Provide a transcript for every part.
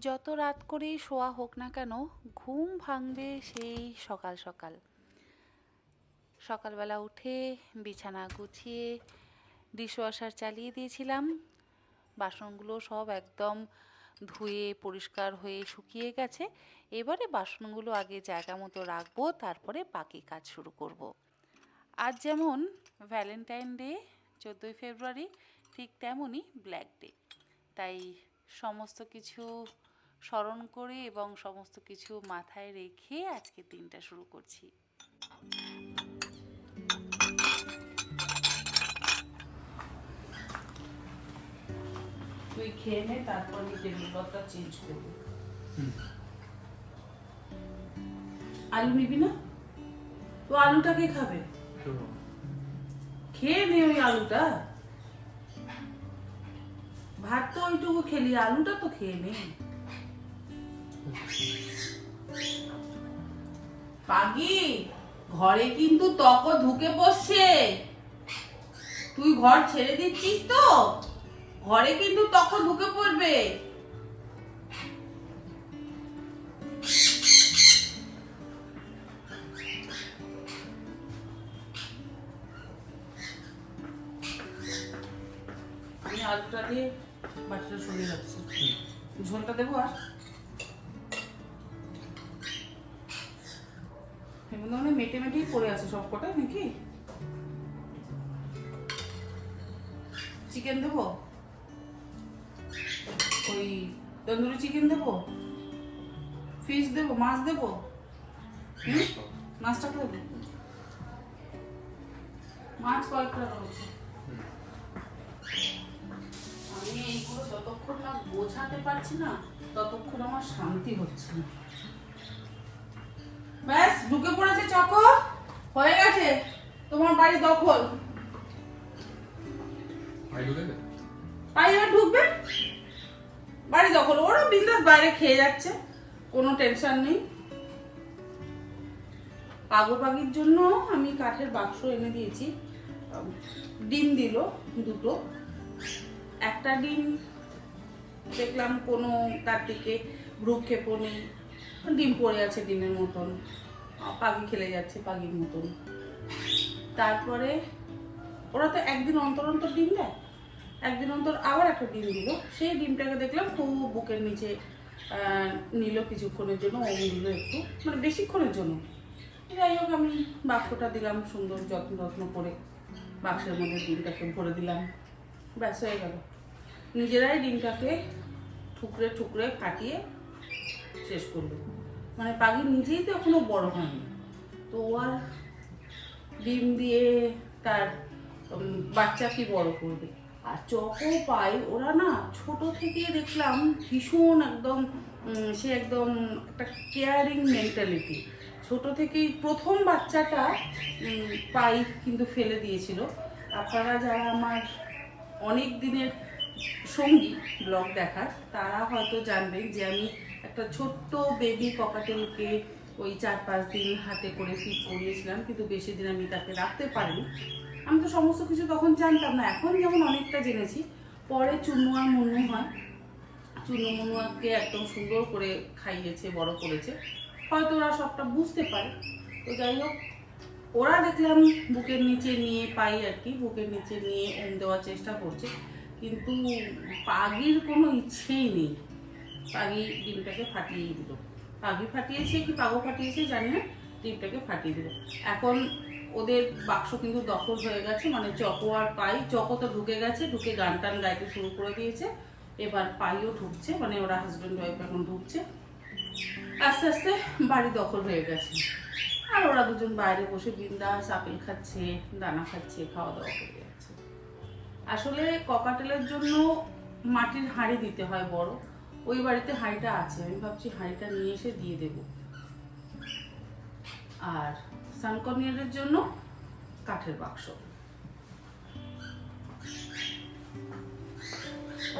যত রাত করেই শোয়া হোক না কেন, ঘুম ভাঙবে সেই সকাল সকাল। সকালবেলা উঠে বিছানা গুছিয়ে ডিশওয়াশার চালিয়ে দিয়েছিলাম। বাসনগুলো সব একদম ধুয়ে পরিষ্কার হয়ে শুকিয়ে গেছে। এবারে বাসনগুলো আগে জায়গা মতো রাখবো, তারপরে বাকি কাজ শুরু করব। আজ যেমন ভ্যালেন্টাইন ডে, 14ই ফেব্রুয়ারি, ঠিক তেমনই ব্ল্যাক ডে। তাই সমস্ত কিছু স্মরণ করে এবং সমস্ত কিছু মাথায় রেখে আজকে দিনটা শুরু করছি। তুই খেয়ে নে, তারপর আমি টেবিল ক্লথটা চেঞ্জ করবো। আলু নিবি না? তো আলুটা কে খাবে? খেয়ে নে ওই আলুটা। ভাত তো ওইটুকু খেলি, আলুটা তো খেয়ে নে। পাগি, ঘরে কিন্তু ত্বক ঢুকে বসছে। তুই ঘর ছেড়ে দিচ্ছিস তো? ঘরে কিন্তু ত্বক ঢুকে পড়বে। আমি আলুটা দিয়ে বাটিটা সরিয়ে যাচ্ছি। ঝোলটা দেবো আর এগুলো মানে মেটে মেটেই পড়ে আছে সব কটা নাকি? চিকেন দেবো, ওই তন্দুরি চিকেন দেবো, ফিশ দেবো, মাছ দেবো। মাছটা করে দেবো, মাছ কয়েকটা রয়েছে। আমি এইগুলো যতক্ষণ না বোঝাতে পারছি না, ততক্ষণ আমার শান্তি হচ্ছে না। ব্যাস ঢুকে পড়েছে চকো, হয়ে গেছে তোমার বাড়ি দখল। পাই এবার ঢুকবে, বাড়ি দখল। ওরা বিন্দাস বাইরে খেয়ে যাচ্ছে, কোনো টেনশন নেই। পাগির জন্য আমি কাঠের বাক্স এনে দিয়েছি। ডিম দিল দুটো। একটা ডিম দেখলাম কোনো তার দিকে ভ্রুক্ষেপও নেই, ডিম পড়ে আছে ডিমের মতন, পাখি খেলে যাচ্ছে পাখির মতন। তারপরে ওরা তো একদিন অন্তর অন্তর ডিম দেয়, একদিন অন্তর আবার একটা ডিম দিল। সেই ডিমটাকে দেখলাম খুব বুকের নিচে নিল কিছুক্ষণের জন্য, ওম দিল একটু, মানে বেশিক্ষণের জন্য। যাই হোক, আমি বাক্সটা দিলাম সুন্দর যত্ন করে, বাক্সের মধ্যে ডিমটাকে ভরে দিলাম। ব্যাস হয়ে গেল। নিজেরাই ডিমটাকে ঠুকরে ঠুকরে কাটিয়ে শেষ করলো। মানে পাখি নিজেই তো এখনো বড় হয়নি, তো আর ডিম দিয়ে তার বাচ্চা কি বড় করবে। আর চকো পাই ওরা না ছোট থেকে দেখলাম ভীষণ একদম, সে একদম একটা কেয়ারিং মেন্টালিটি। ছোট থেকেই প্রথম বাচ্চাটা পাই কিন্তু ফেলে দিয়েছিল। আপনারা যারা আমার অনেক দিনের সঙ্গী ব্লগ দেখার, তারা হয়তো জানবেন যে আমি একটা ছোট্ট বেবি ককাটেলকে ওই 4-5 দিন হাতে করে ফিট করিয়েছিলাম, কিন্তু বেশি দিন আমি তাকে রাখতে পারিনি। আমি তো সমস্ত কিছু তখন জানতাম না, এখন যেমন অনেকটা জেনেছি। পরে চুন্নু আর মুন্নু হয়, চুন্নু মুন্নুকে একদম সুন্দর করে খাইয়েছে, বড় করেছে, হয়তো ওরা সবটা বুঝতে পারে। তো যাই হোক, ওরা দেখলাম বুকের নিচে নিয়ে পাই আর কি, বুকের নিচে নিয়ে ওম দেওয়ার চেষ্টা করছে, কিন্তু পাগির কোনো ইচ্ছেই নেই। পাগি ডিমটাকে ফাটিয়ে দিল। পাগি ফাটিয়েছে কি পাগো ফাটিয়েছে জানি না, ডিমটাকে ফাটিয়ে দিল। এখন ওদের বাক্স কিন্তু দখল হয়ে গেছে, মানে চকো আর পাই। চকো তো ঢুকে গেছে, ঢুকে গান টান গাইতে শুরু করে দিয়েছে। এবার পাইও ঢুকছে, মানে ওরা হাজব্যান্ড ওয়াইফ এখন ঢুকছে। আস্তে আস্তে বাড়ি দখল হয়ে গেছে। আর ওরা দুজন বাইরে বসে বিন্দাস আপেল খাচ্ছে, দানা খাচ্ছে, খাওয়া দাওয়া করে যাচ্ছে। আসলে ককাটেলের জন্য মাটির হাঁড়ি দিতে হয় বড়, ওই বাড়িতে হাঁড়িটা আছে। আমি ভাবছি হাঁড়িটা নিয়ে এসে দিয়ে দেব। আর সানকনিয়ারের জন্য কাঠের বাক্স।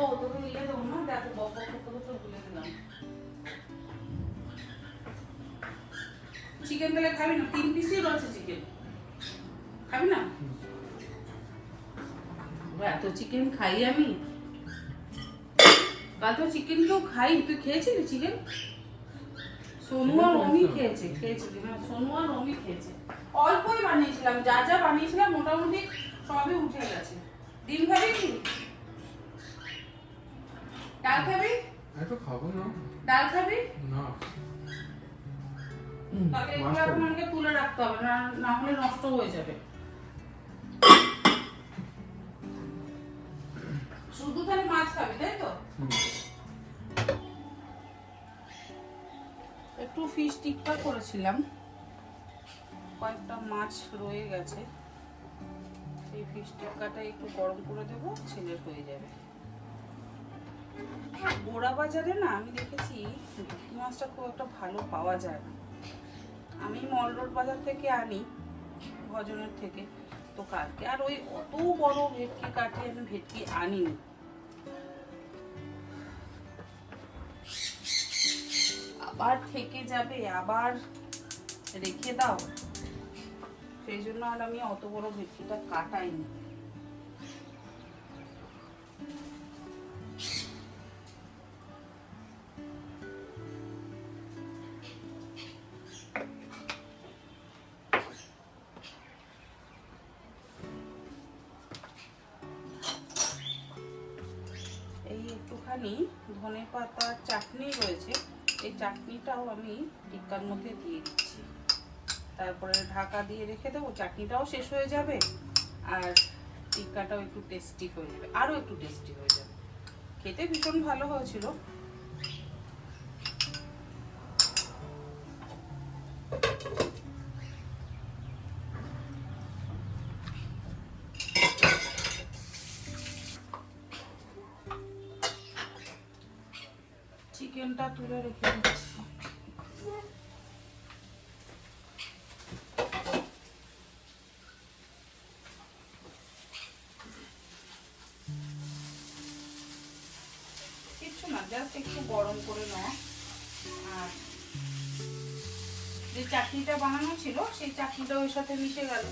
ও তোকে নিয়ে দেবো না, দেখো বক তো ভুলে দিলাম। চিকেন তাহলে খাবি না? 3 পিসই রয়েছে চিকেন, খাবি না? এত চিকেন খাই আমি। কাল তো চিকেন কেউ খাই, তুই খেয়েছিলি চিকেন? সোনু আর অমি খেয়েছে, সোনু আর অমি খেয়েছে। অল্পই বানিয়েছিলাম, যা যা বানিয়েছিলাম মোটামুটি সবই উঠে গেছে। ডিম খাবি কি? ডাল খাবি? এত খাবো না। ডাল খাবি না, তাহলে এগুলো এখন আমাকে তুলে রাখতে হবে, না হলে নষ্ট হয়ে যাবে। শুধু তাহলে মাছ খাবি, তাই তো? একটু ফিশ টিক্কা করেছিলাম, কয়েকটা মাছ রয়ে গেছে, এই ফিশ টিক্কাটা একটু গরম করে দেবো, ছেলের হয়ে যাবে। গোড়া বাজারে না আমি দেখেছি ভেটকি মাছটা খুব একটা ভালো পাওয়া যায় না। আমি মল রোড বাজার থেকে আনি, ভজনের থেকে। তো কালকে আর ওই অত বড় ভেটকি কাটে আমি ভেটকি আনিনি। আবার থেকে যাবে, আবার রেখে দাও, সেই জন্য আর আমি অত বড় ভেটকিটা কাটাইনি। এই একটুখানি ধনে পাতার চাটনি রয়েছে, এই চাটনিটাও আমি টিক্কার মধ্যে দিয়ে দিচ্ছি। তারপরে ঢাকা দিয়ে রেখে দেবো, চাটনিটাও শেষ হয়ে যাবে আর টিক্কাটাও একটু টেস্টি হয়ে যাবে, আরও একটু টেস্টি হয়ে যাবে। খেতে ভীষণ ভালো হয়েছিল। চিকেনটা তুলে রেখে দিচ্ছি। কিচ্ছু না, জাস্ট একটু গরম করে নেওয়া। আর যে চাটনিটা বানানো ছিল সেই চাটনিটা ওর সাথে মিশে গেল।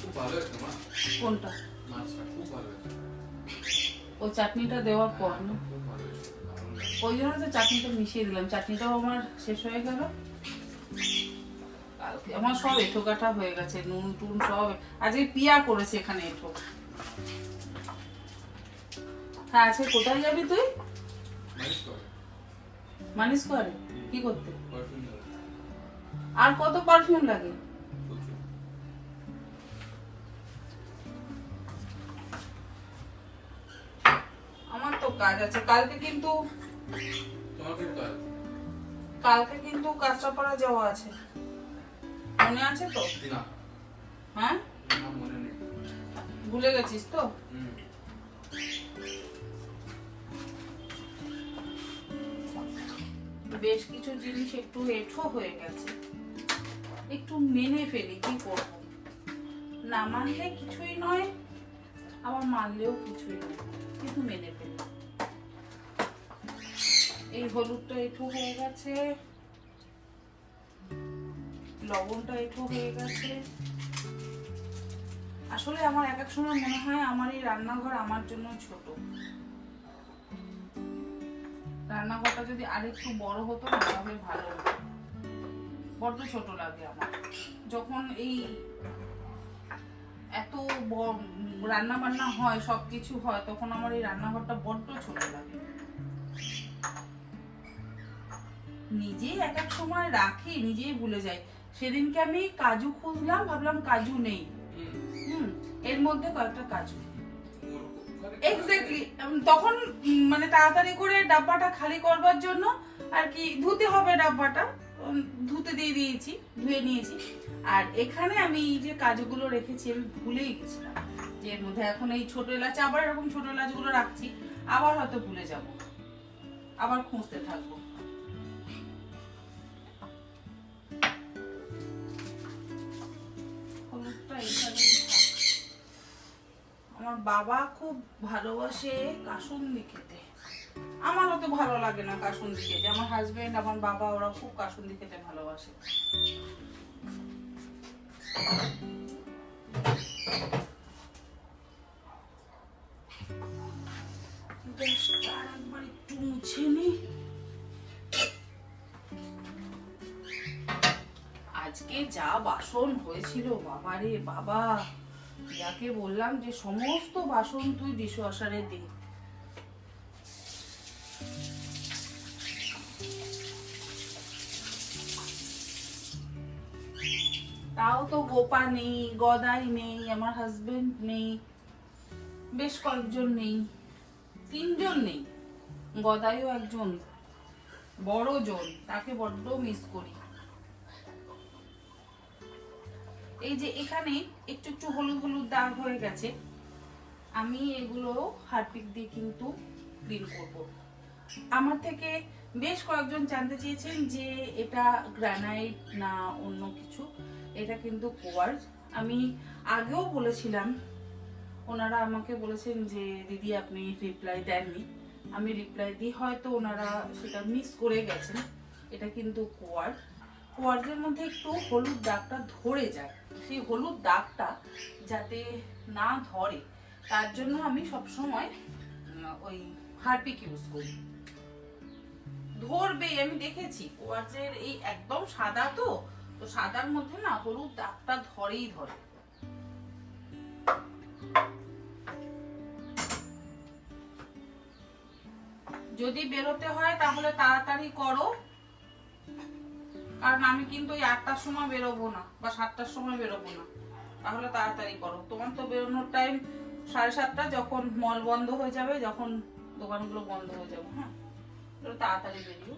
খুব ভালো হয়েছে মা। কোনটা? মাছটা খুব ভালো হয়েছে। ওই চাটনিটা দেওয়ার পর না, খুব ভালো হয়েছে, দারুণ লাগছে। ওই জন্য তো চাটনিটা মিশিয়ে দিলাম। চাটনিটাও আমার শেষ হয়ে গেল। কালকে আমার সব এঁঠো কাটা হয়ে গেছে, নুন টুন সব। আজকে পিয়া করেছে এখানে এঁঠো। হ্যাঁ, আজকে কোথায় যাবি তুই? মালিশ করে। মালিশ করে? কি করতে? পারফিউম দেবে। আর কত পারফিউম লাগে? প্রচুর। আমার তো কাজ আছে কালকে, কিন্তু তোমার কি কাজ? কালকে কিন্তু কাঁচরাপাড়া যাওয়া আছে, মনে আছে তো? না, হ্যাঁ, না মনে নেই। ভুলে গেছিস তো? বেশ কিছু জিনিস একটু এঁঠো হয়ে গেছে, একটু মেনে ফেলি, কি করব? না মানলে কিছুই নয়, আবার মানলেও কিছুই নয়, কিন্তু মেনে ফেলি। এই হলুদটা এঁঠো হয়ে গেছে, লবণটা এঁঠো হয়ে গেছে। আসলে আমার এক এক সময় মনে হয় আমার এই রান্নাঘর আমার জন্য ছোট। রান্নাঘরটা যদি আরেকটু বড় হতো না তাহলে ভালো হতো। বড্ড ছোট লাগে আমার। যখন এই এত রান্না বান্না হয়, সবকিছু হয়, তখন আমার এই রান্নাঘরটা বড্ড ছোট লাগে। নিজেই এক এক সময় রাখি, নিজেই ভুলে যাই। সেদিনকে আমি কাজু খুঁজলাম, ভাবলাম কাজু নেই। এর মধ্যে কয়েকটা কাজু, এক্স্যাক্টলি তখন মানে তাড়াতাড়ি করে ডাব্বাটা খালি করবার জন্য আর কি, ধুতে হবে ডাব্বাটা, ধুতে দিয়ে দিয়েছি, ধুয়ে নিয়েছি। আর এখানে আমি এই যে কাজুগুলো রেখেছি আমি ভুলেই গেছিলাম যে এর মধ্যে এখন এই ছোট এলাচ, আবার এরকম ছোট এলাচগুলো রাখছি, আবার হয়তো ভুলে যাব, আবার খুঁজতে থাকবো। হলুদটা এখানেই থাক। আমার বাবা খুব ভালোবাসে কাসুন্দি খেতে, আমার অত ভালো লাগে না কাসুন্দি খেতে। আমার হাজবেন্ড, আমার বাবা, ওরা খুব কাসুন্দি খেতে ভালোবাসে। গ্যাসটা একবার একটু মুছে নি। আজকে যা বাসন হয়েছিল বাবারে বাবা, যাকে বললাম যে সমস্ত বাসন তুই ডিশওয়াশারে দে। তাও তো গোপা নেই, গদাই নেই, আমার হাজবেন্ড নেই, বেশ কয়েকজন নেই, 3 জন নেই, গদাইও একজন বড় জন, তাকে বড্ড মিস করি। এই যে এখানে একটু একটু হলুদ হলুদ দাগ হয়ে গেছে, আমি এগুলো হারপিক দিয়ে কিন্তু ক্লিন করব। আমার থেকে বেশ কয়েকজন জানতে চেয়েছেন যে এটা গ্রানাইট না অন্য কিছু। এটা কিন্তু কোয়ার্জ। আমি আগেও বলেছিলাম, ওনারা আমাকে বলেছেন যে দিদি আপনি রিপ্লাই দেননি। আমি রিপ্লাই দিই, হয়তো ওনারা সেটা মিস করে গেছেন। এটা কিন্তু কোয়ার্জ। কোয়ার্জের মধ্যে একটু হলুদ দাগটা ধরে যায়, সেই হলুদ দাগটা যাতে না ধরে তার জন্য আমি সবসময় ওই হারপিক ইউজ করি। ধরবে, আমি দেখেছি কোয়ার্জের এই একদম সাদা, তো সাদার মধ্যে না হলুদ দাগটা ধরেই ধরে। যদি বেরোতে হয় তাহলে তাড়াতাড়ি করো, কারণ আমি কিন্তু ওই 8টার সময় বেরোবো না বা 7টার সময় বেরোবো না, তাহলে তাড়াতাড়ি করো। তোমার তো বেরোনোর টাইম 7:30, যখন মল বন্ধ হয়ে যাবে, যখন দোকানগুলো বন্ধ হয়ে যাবে। হ্যাঁ, তাড়াতাড়ি বেরিও।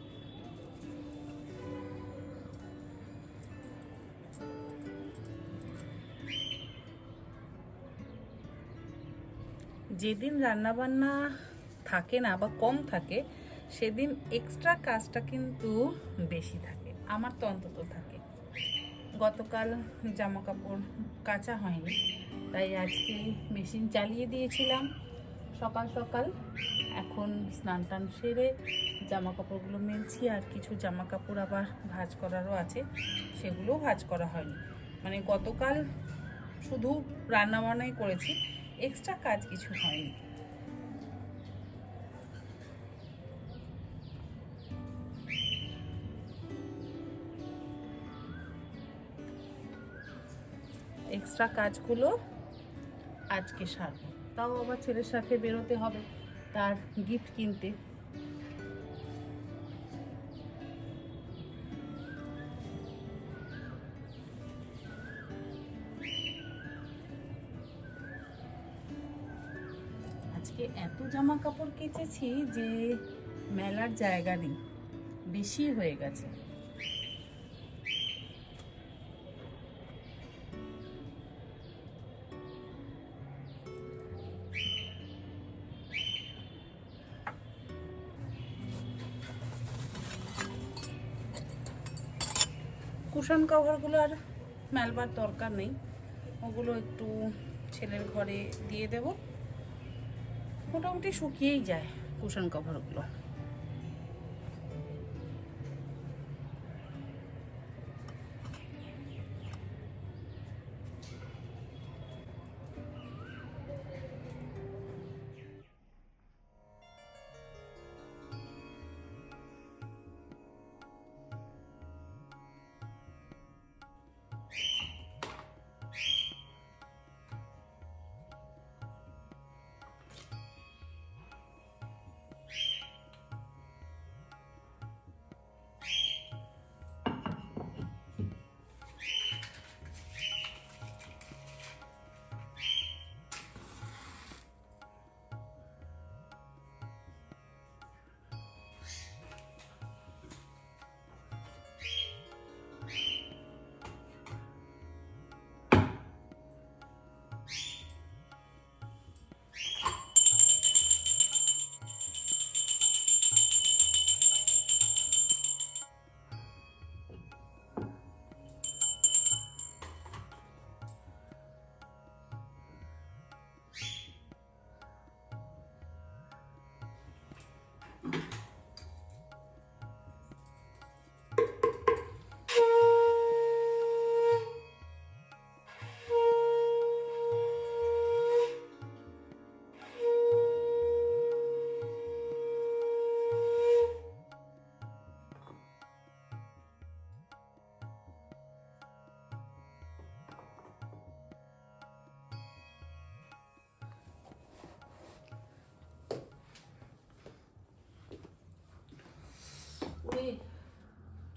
যেদিন রান্নাবান্না থাকে না বা কম থাকে, সেদিন এক্সট্রা কাজটা কিন্তু বেশি থাকে, আমার তো অন্তত থাকে। গতকাল জামা কাপড় কাচা হয়নি, তাই আজকে মেশিন চালিয়ে দিয়েছিলাম সকাল সকাল। এখন স্নান টান সেরে জামা কাপড়গুলো মেলছি, আর কিছু জামা কাপড় আবার ভাঁজ করারও আছে, সেগুলোও ভাঁজ করা হয়নি। মানে গতকাল শুধু রান্নাবান্নাই করেছি, এক্সট্রা কাজ কিছু হয়নি। এক্সট্রা কাজগুলো আজকে সারবো। তাও আবার ছেলের সাথে বেরোতে হবে তার গিফট কিনতে। আজকে এত জামা কাপড় কেচেছি যে মেলার জায়গা নেই, বেশি হয়ে গেছে। কুশন কভারগুলো আর মেলবার দরকার নেই, ওগুলো একটু ছেলের ঘরে দিয়ে দেব, মোটামুটি শুকিয়েই যায় কুশন কভারগুলো।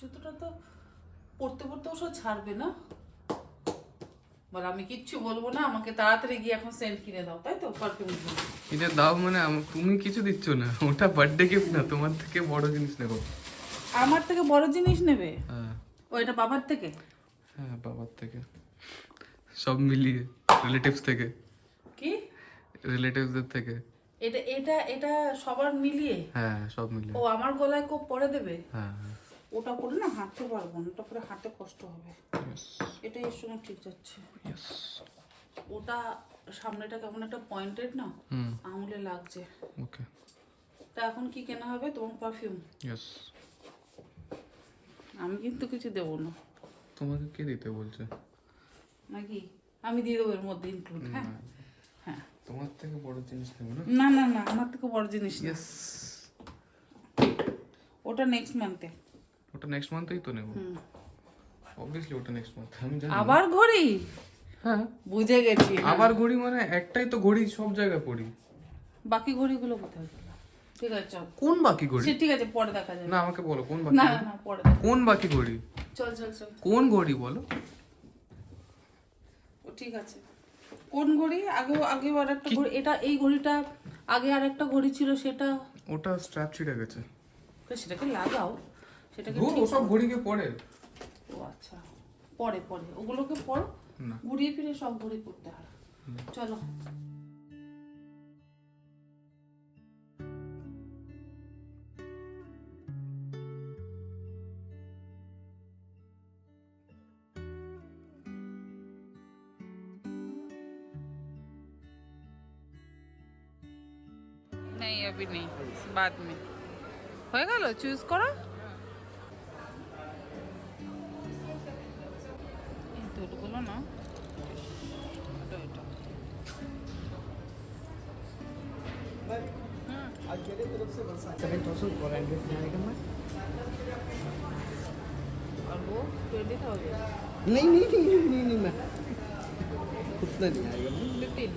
জুতোটা তো পড়তে পড়তে ওসব ছাড়বে না। বল আমি কিচ্ছু বলবো না, আমাকে তাড়াতাড়ি গিয়ে এখন সেন্ট কিনে দাও, তাই তো? পারফিউম কিনে দাও মানে তুমি কিছু দিচ্ছ না, ওটা বার্থডে গিফট না, তোমার থেকে বড় জিনিস নেবো। আমার থেকে বড় জিনিস নেবে? হ্যাঁ ও এটা বাবার থেকে? হ্যাঁ, বাবার থেকে, সব মিলিয়ে, রিলেটিভস থেকে। কি রিলেটিভসদের থেকে। এটা এটা এটা সবার মিলিয়ে? হ্যাঁ সব মিলিয়ে। ও আমার গলায় কোপ পরে দেবে? হ্যাঁ হ্যাঁ। ওটা পরে না হাঁটতে পারবো না, ওটা পরে হাঁটতে কষ্ট হবে। Yes, এটা এর সঙ্গে ঠিক যাচ্ছে। yes. ওটা সামনেটা কেমন একটা পয়েন্টেড না, হুম, আঙুলে লাগছে। ওকে। তা এখন কি কেনা হবে তোমার? পারফিউম? ইয়েস। আমি কিন্তু কিছু দেবো না। তোমাকে কে দিতে বলছে? নাকি আমি দিয়ে দেবো এর মধ্যে ইনক্লুড? হ্যাঁ না, হ্যাঁ। তোমার থেকে বড় জিনিস নেবো না। না না না, আমার থেকে বড় জিনিস না। ইয়েস। ওটা নেক্সট মান্থে। ওটা নেক্সট মান্থেই তো নেবো। অবভিয়াসলি ওটা নেক্সট মান্থ, আমি জানি। আবার ঘড়ি? হ্যাঁ বুঝে গেছি। আবার ঘড়ি মানে একটাই তো ঘড়ি, সব জায়গায় পড়ি। বাকি ঘড়িগুলো কোথায় গেল? ঠিক আছে চল। কোন বাকি ঘড়ি? সে ঠিক আছে, পরে দেখা যাবে। না আমাকে বলো কোন বাকি না ঘড়ি? না পরে দেখা। কোন বাকি ঘড়ি? চল চল চল। কোন ঘড়ি বলো? ও ঠিক আছে। কোন ঘড়ি? আগে আর একটা ঘড়ি, এটা এই ঘড়িটা আগে আর একটা ঘড়ি ছিল সেটা। ওটা স্ট্র্যাপ ছিঁড়ে গেছে। তো সেটাকে লাগাও, সেটাকে ধুর, ঠিক ওসব করো। ঘড়িকে পরে। ও আচ্ছা, পরে পরে ওগুলোকে পড়ো। না। ঘুরিয়ে ফিরে সব ঘড়ি পড়তে হয়। চলো। नहीं अभी नहीं, बाद में হয়ে গেল। চুজ করো। এই তো ওগুলো না, এটা এটা। आज मेरे तरफ से बस 7,400 में आएगा मैं। और वो 20,000? नहीं मैं उतना नहीं आएगा मैं। 15?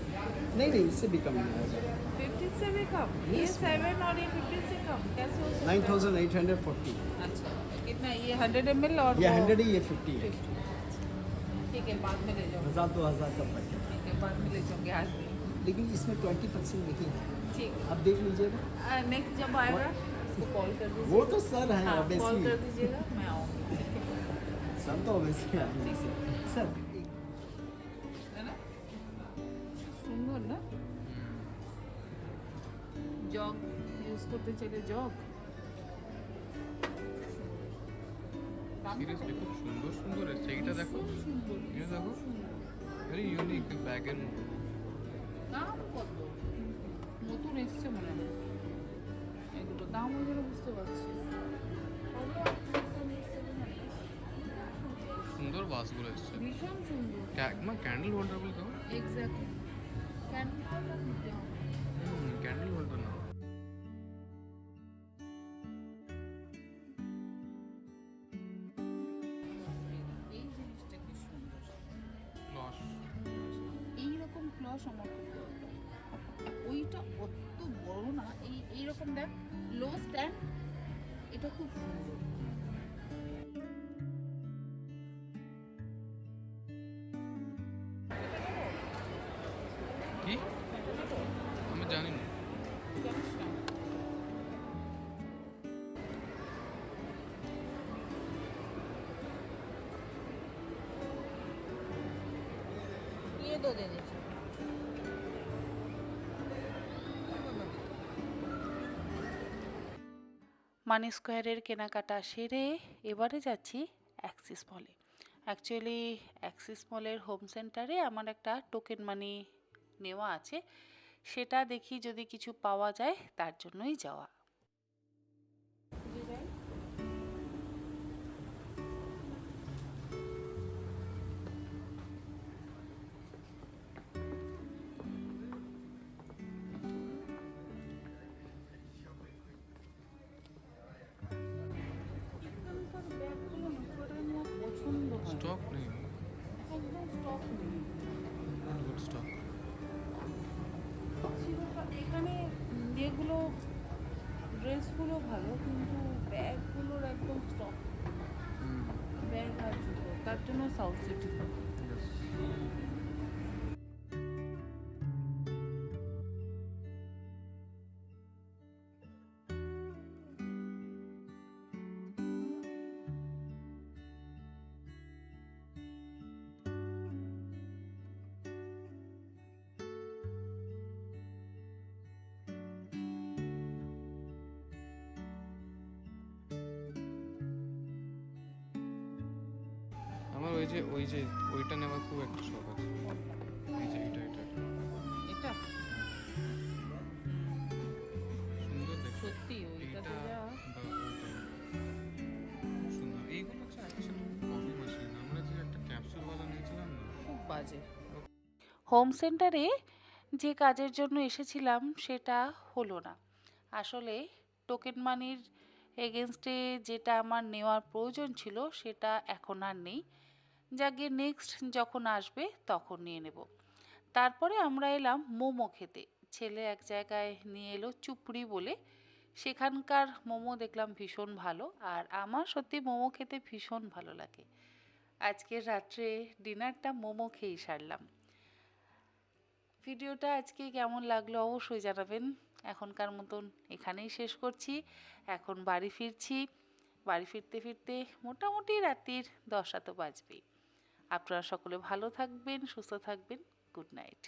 नहीं इससे भी कम नहीं आएगा। 15 से भी कम? ये 7 और ये 15 से कम कैसे हो सकता है? 9,840। अच्छा कितना ये 100 ml और ये वो 100 है, ये 50 है। 50? ठीक है बाद में ले जाओ। 1,000-2,000 का फर्क है, ठीक है बाद में ले जाऊंगे आज नहीं। लेकिन इसमें 20% लिखी है, ठीक आप देख लीजिएगा। है नेक्स्ट जब आएगा उसको कॉल कर दीजिए। वो तो सर है हाँ कॉल ऑब्वियसली, कर दीजिएगा, मैं आऊँगी। सर तो ऑब्वियसली आएंगे सर। है ना? সুন্দর না? জগ ইউজ করতে চাইলে জগ। সিরিয়াসলি খুব সুন্দর সুন্দর এসছে। এইটা দেখো, এটা দেখো, ভেরি ইউনিক ব্যাগের মতো। দাম কত? নতুন এসছে মনে হয় এগুলো, দাম ওইগুলো বুঝতে পারছি। সুন্দর বাসগুলো এসছে। ভীষণ সুন্দর। ক্যান্ডেল হোল্ডার বলে তো। এক্স্যাক্টলি ক্যান্ডেল হোল্ডার নিতে হবে। ক্যান্ডেল হোল্ডার না। এই জিনিসটা কি সুন্দর। লস। এইরকম ক্লস আমার খুব দরকার। ওইটা অত বড় না, এইরকম দেখ লো স্ট্যান্ড, এটা খুব সুন্দর। কি? আমি জানি না। জানিস না? ये दो दे दीजिए। মানি স্কোয়ারের কেনাকাটা সেরে এবারে যাচ্ছি অ্যাক্সিস মলে। অ্যাকচুয়ালি অ্যাক্সিস মলের হোম সেন্টারে আমার একটা টোকেন মানি নেওয়া আছে, সেটা দেখি যদি কিছু পাওয়া যায়, তার জন্যই যাওয়া। স্টক নেই। একদম স্টক নেই। Good stock. এখানে যেগুলো ড্রেসগুলো ভালো, কিন্তু ব্যাগগুলোর একদম স্টক। South city. Yes. আমার ওইটা নেওয়ার খুব একটা শখ আছে। এই যে এটা এটা সুন্দর দেখতে। সত্যি ওইটাতে যা বা ওইটা খুব সুন্দর। এইগুলো হচ্ছে অ্যাকচুয়ালি কফি মেশিন। আমরা যে একটা ক্যাপসুলওয়ালা নিয়েছিলাম না, খুব বাজে। হোম সেন্টারে যে কাজের জন্য এসেছিলাম সেটা হলো না। আসলে টোকেন মানির এগেনস্টে যেটা আমার নেওয়ার প্রয়োজন ছিল সেটা এখন আর নেই। যাকে নেক্সট যখন আসবে তখন নিয়ে নেব। তারপরে আমরা এলাম মোমো খেতে। ছেলে এক জায়গায় নিয়ে এলো চুপড়ি বলে, সেখানকার মোমো দেখলাম ভীষণ ভালো, আর আমার সত্যি মোমো খেতে ভীষণ ভালো লাগে। আজকের রাত্রে ডিনারটা মোমো খেয়েই সারলাম। ভিডিওটা আজকে কেমন লাগলো অবশ্যই জানাবেন। এখনকার মতন এখানেই শেষ করছি। এখন বাড়ি ফিরছি। বাড়ি ফিরতে ফিরতে মোটামুটি রাত্রির 10টা তো বাজবেই। আপনারা সকলে ভালো থাকবেন, সুস্থ থাকবেন। Good night.